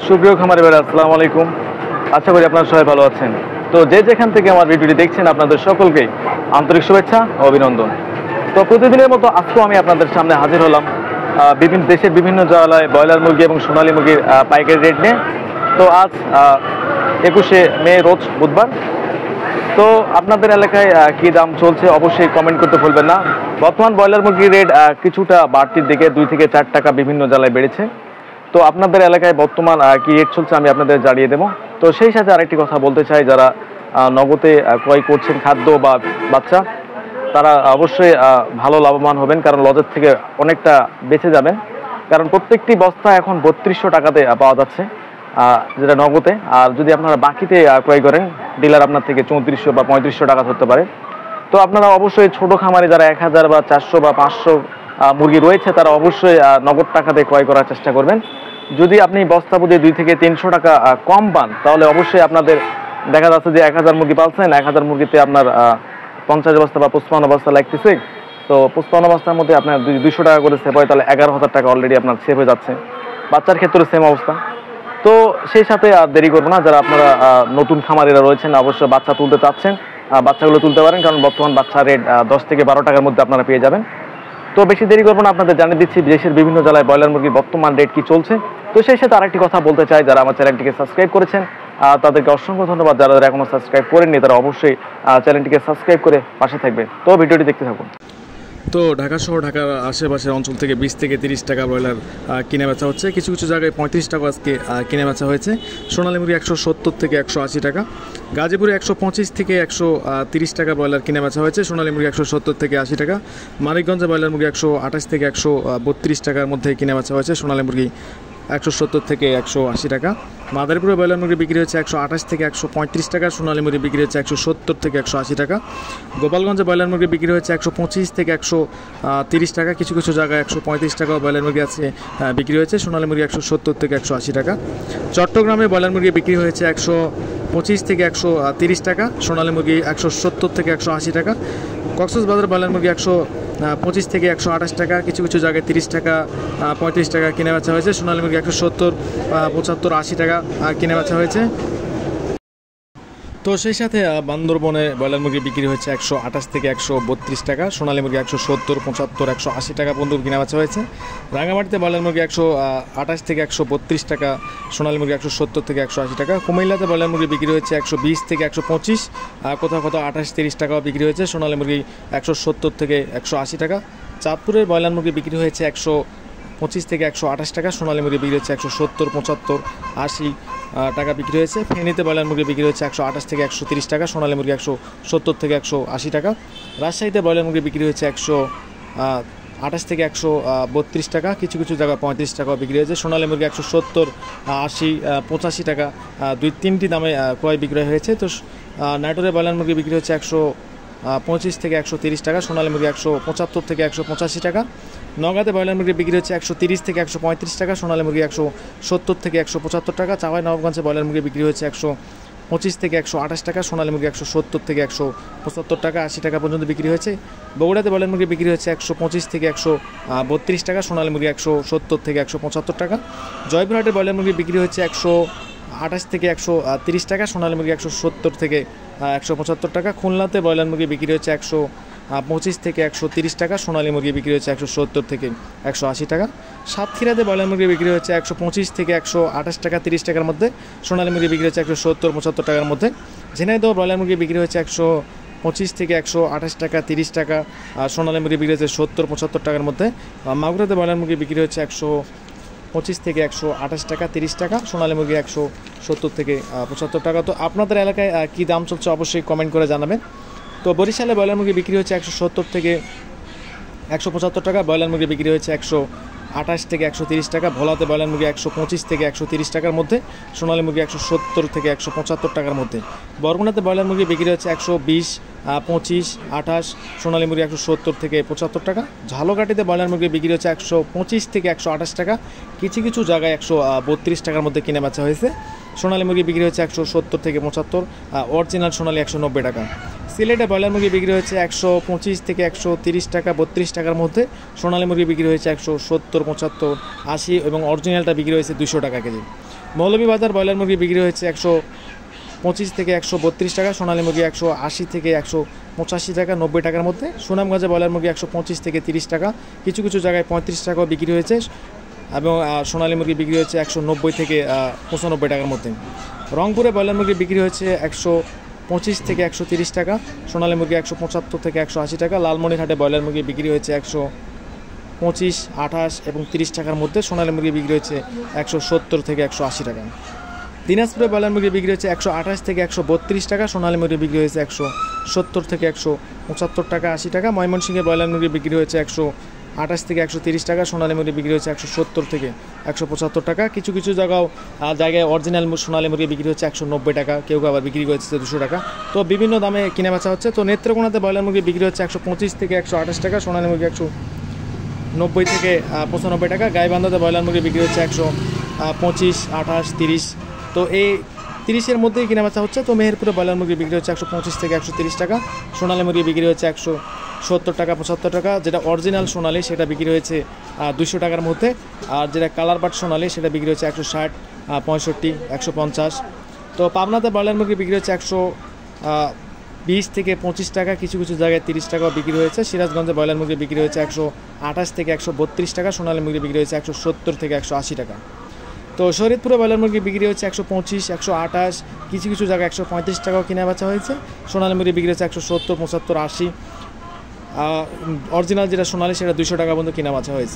সুপ্রিয় খামারি ভাইরা, আসসালামু আলাইকুম। আশা করি আপনারা সবাই ভালো আছেন। তো যে যেখান থেকে আমার ভিডিওটি দেখছেন, আপনাদের সকলকেই আন্তরিক শুভেচ্ছা ও অভিনন্দন। তো প্রতিদিনের মতো আজকেও আমি আপনাদের সামনে হাজির হলাম বিভিন্ন দেশের বিভিন্ন জায়গায় ব্রয়লার মুরগি এবং সোনালী মুরগির পাইকারি রেট নিয়ে। তো আজ 21শে মে, রোজ বুধবার। তো আপনাদের এলাকায় কি দাম চলছে অবশ্যই কমেন্ট করতে ভুলবেন না। বর্তমান ব্রয়লার মুরগির রেট কিছুটা বাড়তির দিকে, 2 থেকে 4 টাকা বিভিন্ন জেলায় বেড়েছে। তো আপনাদের এলাকায় বর্তমান কি রেট চলছে আমি আপনাদের জানিয়ে দেবো। তো সেই সাথে আরেকটি কথা বলতে চাই, যারা নগদে ক্রয় করছেন খাদ্য বা বাচ্চা, তারা অবশ্যই ভালো লাভবান হবেন, কারণ লজের থেকে অনেকটা বেঁচে যাবেন। কারণ প্রত্যেকটি বস্তা এখন 3200 টাকাতে পাওয়া যাচ্ছে, যেটা নগদে। আর যদি আপনারা বাকিতে ক্রয় করেন, ডিলার আপনার থেকে 3400 বা 3500 টাকা ধরতে পারে। তো আপনারা অবশ্যই ছোট খামারে যারা 1000 বা 400 বা 500 মুরগি রয়েছে, তারা অবশ্যই নগদ টাকাতে ক্রয় করার চেষ্টা করবেন। যদি আপনি বস্তা প্রতি 2 থেকে 300 টাকা কম পান, তাহলে অবশ্যই আপনাদের দেখা যাচ্ছে যে 1000 মুরগি পাচ্ছেন, 1000 মুরগিতে আপনার 50 বস্তা বা 55 বস্তা লাগতেছে। তো 55 বস্তার মধ্যে আপনার 200 টাকা করে সেভ হয়, তাহলে 11,000 টাকা অলরেডি আপনার সেভ হয়ে যাচ্ছে। বাচ্চার ক্ষেত্রে সেম অবস্থা। তো সেই সাথে আর দেরি করবো না, যারা আপনারা নতুন খামারিরা রয়েছেন, অবশ্যই বাচ্চা তুলতে চাচ্ছেন, বাচ্চাগুলো তুলতে পারেন, কারণ বর্তমান বাচ্চা রেট 10 থেকে 12 টাকার মধ্যে আপনারা পেয়ে যাবেন। তো বেশি দেরি করবো না, আপনাদের জানিয়ে দিচ্ছি দেশের বিভিন্ন জেলায় ব্রয়লার মুরগির বর্তমান রেট কি চলছে। তো সেই সাথে আরেকটি কথা বলতে চাই, যারা আমার চ্যানেলটিকে সাবস্ক্রাইব করেছেন তাদেরকে অসংখ্য ধন্যবাদ। যারা এখনো সাবস্ক্রাইব করেননি, তারা অবশ্যই চ্যানেলটিকে সাবস্ক্রাইব করে পাশে থাকবে। তো ভিডিওটি দেখতে থাকুন। তো ঢাকা শহর, ঢাকার আশেপাশের অঞ্চল থেকে 20 থেকে 30 টাকা ব্রয়লার কিনে বেচা হচ্ছে। কিছু কিছু জায়গায় 35 টাকা আজকে কিনে বেচা হয়েছে। সোনালী মুরগি 170 থেকে 180 টাকা। গাজীপুরে 125 থেকে 130 টাকা ব্রয়লার কিনে বেচা হয়েছে। সোনালী মুরগি 170 থেকে 80 টাকা। মানিকগঞ্জে ব্রয়লার মুরগি 128 থেকে 132 টাকার মধ্যে কিনে বেচা হয়েছে। সোনালী মুরগি 170 থেকে 180 টাকা। মাদারীপুরে ব্রয়লার মুরগি বিক্রি হচ্ছে 128 থেকে 135 টাকা। সোনালী মুরগি বিক্রি হচ্ছে 170 থেকে 180 টাকা। গোপালগঞ্জে ব্রয়লার মুরগি বিক্রি হচ্ছে 125 থেকে 130 টাকা। কিছু কিছু জায়গায় 135 টাকাও ব্রয়লার মুরগি আছে বিক্রি হয়েছে। সোনালী মুরগি 170 থেকে 180 টাকা। চট্টগ্রামে ব্রয়লার মুরগি বিক্রি হয়েছে 125 থেকে 130 টাকা। সোনালী মুরগি 170 থেকে 180 টাকা। কক্সবাজার ব্রয়লার মুরগি 125 থেকে 128 টাকা। কিছু কিছু জায়গায় 30 টাকা 35 টাকা কিনে বেচা হয়েছে। সোনালী মুরগি 170 75 80 টাকা কিনে বেচা হয়েছে। তো সেই সাথে বান্দরবনে ব্রয়লার মুরগি বিক্রি হয়েছে 128 থেকে 132 টাকা। সোনালী মুরগি 170 75 180 টাকা পর্যন্ত কিনা বেচা হয়েছে। রাঙামাটিতে ব্রয়লার মুরগি 128 থেকে 132 টাকা। সোনালী মুরগি 170 থেকে 180 টাকা। কুমিল্লাতে ব্রয়লার মুরগি বিক্রি হচ্ছে 120 থেকে 125, কোথাও কোথাও 28-30 টাকাও বিক্রি হয়েছে। সোনালী মুরগি 170 থেকে 180 টাকা। চাঁদপুরের ব্রয়লার মুরগি বিক্রি হয়েছে 125 থেকে 128 টাকা। সোনালী মুরগি বিক্রি হচ্ছে 170 75 80 টাকা বিক্রি হয়েছে। ফেনীতে ব্রয়লার মুরগি বিক্রি হচ্ছে 128 থেকে 130 টাকা। সোনালী মুরগি 170 থেকে 180 টাকা। রাজশাহীতে ব্রয়লার মুরগি বিক্রি হচ্ছে 128 থেকে 132 টাকা। কিছু কিছু জায়গায় 35 টাকাও বিক্রি হয়েছে। সোনালী মুরগি 170 80 85 টাকা 2-3টি দামে ক্রয় বিক্রয় হয়েছে। তো নাটোরে ব্রয়লার মুরগি বিক্রি হচ্ছে 125 থেকে 130 টাকা। সোনালী মুরগি 175 থেকে 185 টাকা। নওগাঁতে ব্রয়লার মুরগি বিক্রি হচ্ছে 130 থেকে 135 টাকা। সোনালী মুরগি 170 থেকে 175 টাকা। চাঁপাই নবাবগঞ্জে ব্রয়লার মুরগি বিক্রি হচ্ছে 125 থেকে 128 টাকা। সোনালী মুরগি 170 থেকে 175 টাকা 80 টাকা পর্যন্ত বিক্রি হয়েছে। বগুড়াতে ব্রয়লার মুরগি বিক্রি হচ্ছে 125 থেকে 132 টাকা। সোনালী মুরগি 170 থেকে 175 টাকা। জয়পুরহাটে ব্রয়লার মুরগি বিক্রি হচ্ছে 128 থেকে 130 টাকা। সোনালী মুরগি 170 থেকে 175 টাকা। খুলনাতে ব্রয়লার মুরগি বিক্রি হচ্ছে 125 থেকে 130 টাকা। সোনালী মুরগি বিক্রি হচ্ছে 170 থেকে 180 টাকা। সাতক্ষীরাতে ব্রয়লার মুরগি বিক্রি হচ্ছে 125 থেকে 128 টাকা 30 টাকার মধ্যে। সোনালী মুরগি বিক্রি হচ্ছে 170 75 টাকার মধ্যে। ঝিনাইদহ ব্রয়লার মুরগি বিক্রি হচ্ছে 125 থেকে 128 টাকা 30 টাকা। সোনালী মুরগি বিক্রি হচ্ছে 70 75 টাকার মধ্যে। মাগুরাতে ব্রয়লার মুরগি বিক্রি হচ্ছে 125 থেকে 128 টাকা 30 টাকা। সোনালী মুরগি 170 থেকে 75 টাকা। তো আপনাদের এলাকায় কী দাম চলছে অবশ্যই কমেন্ট করে জানাবেন। তো বরিশালে ব্রয়লার মুরগি বিক্রি হচ্ছে 170 থেকে 175 টাকা। ব্রয়লার মুরগি বিক্রি হচ্ছে 128 থেকে 130 টাকা। ভোলাতে ব্রয়লার মুরগি 125 থেকে 130 টাকার মধ্যে। সোনালী মুরগি 170 থেকে 175 টাকার মধ্যে। বরগুনাতে ব্রয়লার মুরগি বিক্রি হচ্ছে 120 25 28। সোনালী মুরগি 170 থেকে 75 টাকা। ঝালকাঠিতে ব্রয়লার মুরগি বিক্রি হচ্ছে 125 থেকে 128 টাকা। কিছু কিছু জায়গায় 132 টাকার মধ্যে কিনে বেচা হয়েছে। সোনালী মুরগি বিক্রি হচ্ছে 170 থেকে 75। অরিজিনাল সোনালী 190 টাকা। সিলেটে ব্রয়লার মুরগি বিক্রি হচ্ছে 125 থেকে 130 টাকা 32 টাকার মধ্যে। সোনালী মুরগি বিক্রি হয়েছে 170 75 80 এবং অরিজিনালটা বিক্রি হয়েছে 200 টাকা কেজি। মৌলভীবাজার ব্রয়লার মুরগি বিক্রি হয়েছে 125 থেকে 132 টাকা, সোনালী মুরগি 180 থেকে 185 টাকা, 90 টাকার মধ্যে। সুনামগঞ্জে ব্রয়লার মুরগি 125 থেকে 30 টাকা, কিছু কিছু জায়গায় 35 টাকাও বিক্রি হয়েছে এবং সোনালী মুরগি বিক্রি হয়েছে 190 থেকে 95 টাকার মধ্যে। রংপুরে ব্রয়লার মুরগি বিক্রি হয়েছে 125 থেকে 130 টাকা, সোনালী মুরগি 175 থেকে 180 টাকা। লালমনিরহাটে ব্রয়লার মুরগি বিক্রি হয়েছে 125, 28 এবং 30 টাকার মধ্যে। সোনালী মুরগি বিক্রি হয়েছে 170 থেকে 180 টাকা। দিনাজপুরে ব্রয়লার মুরগি বিক্রি হয়েছে 128 থেকে 132 টাকা, সোনালী মুরগি বিক্রি হয়েছে 170 থেকে 175 টাকা, 80 টাকা। ময়মনসিংহে ব্রয়লার মুরগি বিক্রি হয়েছে 128 থেকে 130 টাকা, সোনালী মুরগি বিক্রি হয়েছে 170 থেকে 175 টাকা। কিছু কিছু জায়গায় অরিজিনাল সোনালী মুরগি বিক্রি হচ্ছে 190 টাকা, কেউ আবার বিক্রি করেছে 200 টাকা। তো বিভিন্ন দামে কিনে বেচা হচ্ছে। তো নেত্রকোনাতে ব্রয়লার মুরগি বিক্রি হচ্ছে 125 থেকে 128 টাকা, সোনালী মুরগি 190 থেকে 95 টাকা। গাইবান্ধাতে ব্রয়লার মুরগি বিক্রি হচ্ছে 125, 28, 30। তো এই 30-এর মধ্যেই কিনা বেচা হচ্ছে। তো মেহেরপুরে ব্রয়লার মুরগি বিক্রি হচ্ছে 125 থেকে 130 টাকা, সোনালী মুরগি বিক্রি হচ্ছে 170 টাকা, 75 টাকা। যেটা অরিজিনাল সোনালী সেটা বিক্রি হয়েছে 200 টাকার মধ্যে, আর যেটা কালার বাট সোনালী সেটা বিক্রি হচ্ছে 160, 65, 150। তো পাবনাতে ব্রয়লার মুরগি বিক্রি হচ্ছে 120 থেকে 25 টাকা, কিছু কিছু জায়গায় 30 টাকাও বিক্রি হয়েছে। সিরাজগঞ্জে ব্রয়লার মুরগি বিক্রি হয়েছে 128 থেকে 132 টাকা, সোনালী মুরগি বিক্রি হয়েছে 170 থেকে 180 টাকা। তো শরীয়তপুরে ব্রয়লার মুরগি বিক্রি হচ্ছে 125, 128, কিছু কিছু জায়গায় 135 টাকাও কিনা বেচা হয়েছে। সোনালী মুরগি বিক্রি হচ্ছে 170, 75, 80। অরিজিনাল যেটা সোনালী সেটা 200 টাকা পর্যন্ত কিনা বেচা হয়েছে।